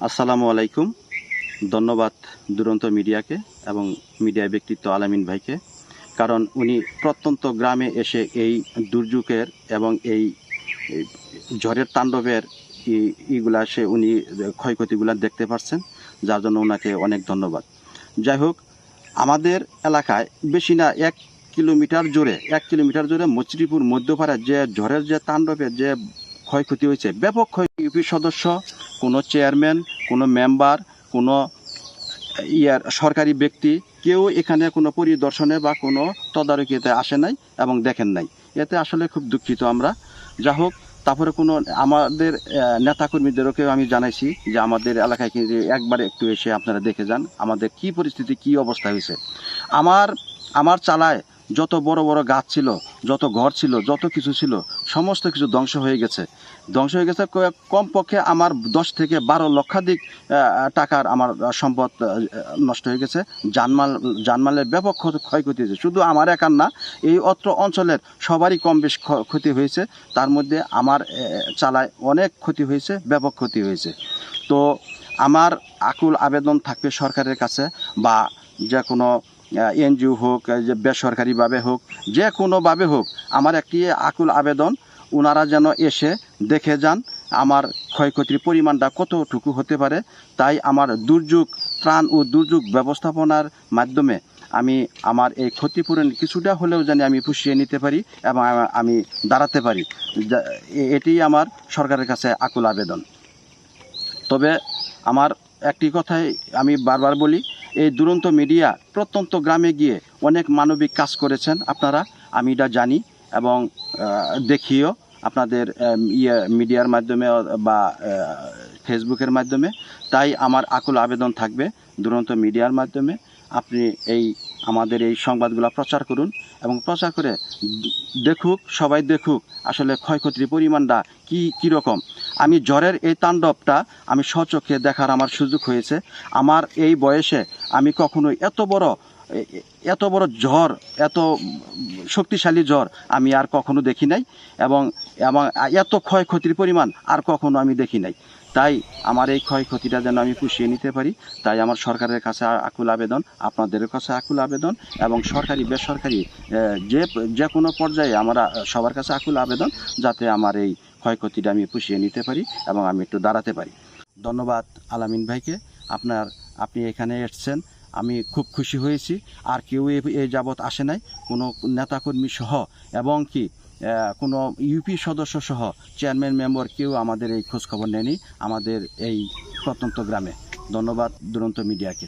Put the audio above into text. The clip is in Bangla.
আসসালামু আলাইকুম। ধন্যবাদ দুরন্ত মিডিয়াকে এবং মিডিয়া ব্যক্তিত্ব আলামিন ভাইকে, কারণ উনি প্রত্যন্ত গ্রামে এসে এই দুর্যোগের এবং এই এই ঝড়ের তাণ্ডবের ইগুলা উনি ক্ষয়ক্ষতিগুলা দেখতে পাচ্ছেন, যার জন্য ওনাকে অনেক ধন্যবাদ। যাই হোক, আমাদের এলাকায় বেশি না 1 কিলোমিটার জোরে মচরিপুর মধ্যপাড়ায় যে ঝড়ের যে তাণ্ডবের যে ক্ষয়ক্ষতি হয়েছে, ব্যাপক ক্ষয়। ইউপি সদস্য, কোনো চেয়ারম্যান, কোনো মেম্বার, কোনো সরকারি ব্যক্তি কেউ এখানে কোনো পরিদর্শনে বা কোনো তদারকিতে আসে নাই এবং দেখেন নাই। এতে আসলে খুব দুঃখিত আমরা। যা হোক, তারপরে কোনো আমাদের নেতাকর্মীদেরকেও আমি জানাইছি যে আমাদের এলাকায় কিন্তু একবার একটু এসে আপনারা দেখে যান আমাদের কি পরিস্থিতি, কি অবস্থা হয়েছে। আমার চালায় যত বড় বড় গাছ ছিল, যত ঘর ছিল, যত কিছু ছিল, সমস্ত কিছু ধ্বংস হয়ে গেছে। কমপক্ষে আমার 10 থেকে 12 লক্ষাধিক টাকার আমার সম্পদ নষ্ট হয়ে গেছে। জানমালের ব্যাপক ক্ষয়ক্ষতি হয়েছে। শুধু আমার একার না, এই অত্র অঞ্চলের সবারই কম বেশ ক্ষতি হয়েছে। তার মধ্যে আমার চালায় অনেক ক্ষতি হয়েছে, ব্যাপক ক্ষতি হয়েছে। তো আমার আকুল আবেদন থাকবে সরকারের কাছে, বা যে কোনো এনজিও হোক, যে বেসরকারিভাবে হোক, যে কোনোভাবে হোক, আমার একটি আকুল আবেদন, ওনারা যেন এসে দেখে যান আমার ক্ষয়ক্ষতির পরিমাণটা কতটুকু হতে পারে। তাই আমার ত্রাণ ও দুর্যোগ ব্যবস্থাপনার মাধ্যমে আমি আমার এই ক্ষতিপূরণ কিছুটা হলেও জানি আমি পুষিয়ে নিতে পারি এবং আমি দাঁড়াতে পারি। এটি আমার সরকারের কাছে আকুল আবেদন। তবে আমার একটি কথাই আমি বারবার বলি, এই দুরন্ত মিডিয়া প্রত্যন্ত গ্রামে গিয়ে অনেক মানবিক কাজ করেছেন আপনারা, আমি এটা জানি এবং দেখিও আপনাদের মিডিয়ার মাধ্যমে বা ফেসবুকের মাধ্যমে। তাই আমার আকুল আবেদন থাকবে, দুরন্ত মিডিয়ার মাধ্যমে আপনি আমাদের এই সংবাদগুলো প্রচার করুন এবং প্রচার করে সবাই দেখুক আসলে ক্ষয়ক্ষতির পরিমাণটা কীরকম। আমি ঝড়ের এই তাণ্ডবটা আমি স্বচক্ষে দেখার আমার সুযোগ হয়েছে। আমার এই বয়সে আমি কখনোই এত বড় ঝড়, এত শক্তিশালী ঝড় আমি আর কখনো দেখি নাই এবং এত ক্ষয়ক্ষতির পরিমাণ আর কখনো আমি দেখি নাই। তাই আমার এই ক্ষয়ক্ষতিটা যেন আমি পুষিয়ে নিতে পারি, তাই আমার সরকারের কাছে আকুল আবেদন, আপনাদের কাছে আকুল আবেদন এবং সরকারি বেসরকারি যে কোনো পর্যায়ে আমরা সবার কাছে আকুল আবেদন, যাতে আমার এই ক্ষয়ক্ষতিটা আমি পুষিয়ে নিতে পারি এবং আমি একটু দাঁড়াতে পারি। ধন্যবাদ আলামিন ভাইকে, আপনি এখানে এসেছেন, আমি খুব খুশি হয়েছি। আর কেউ এই যাবৎ আসে নাই, কোনো নেতাকর্মী সহ এবং কি কোনো ইউপি সদস্য সহ চেয়ারম্যান মেম্বার কেউ আমাদের এই খোঁজখবর নেয়নি আমাদের এই প্রত্যন্ত গ্রামে। ধন্যবাদ দুরন্ত মিডিয়াকে।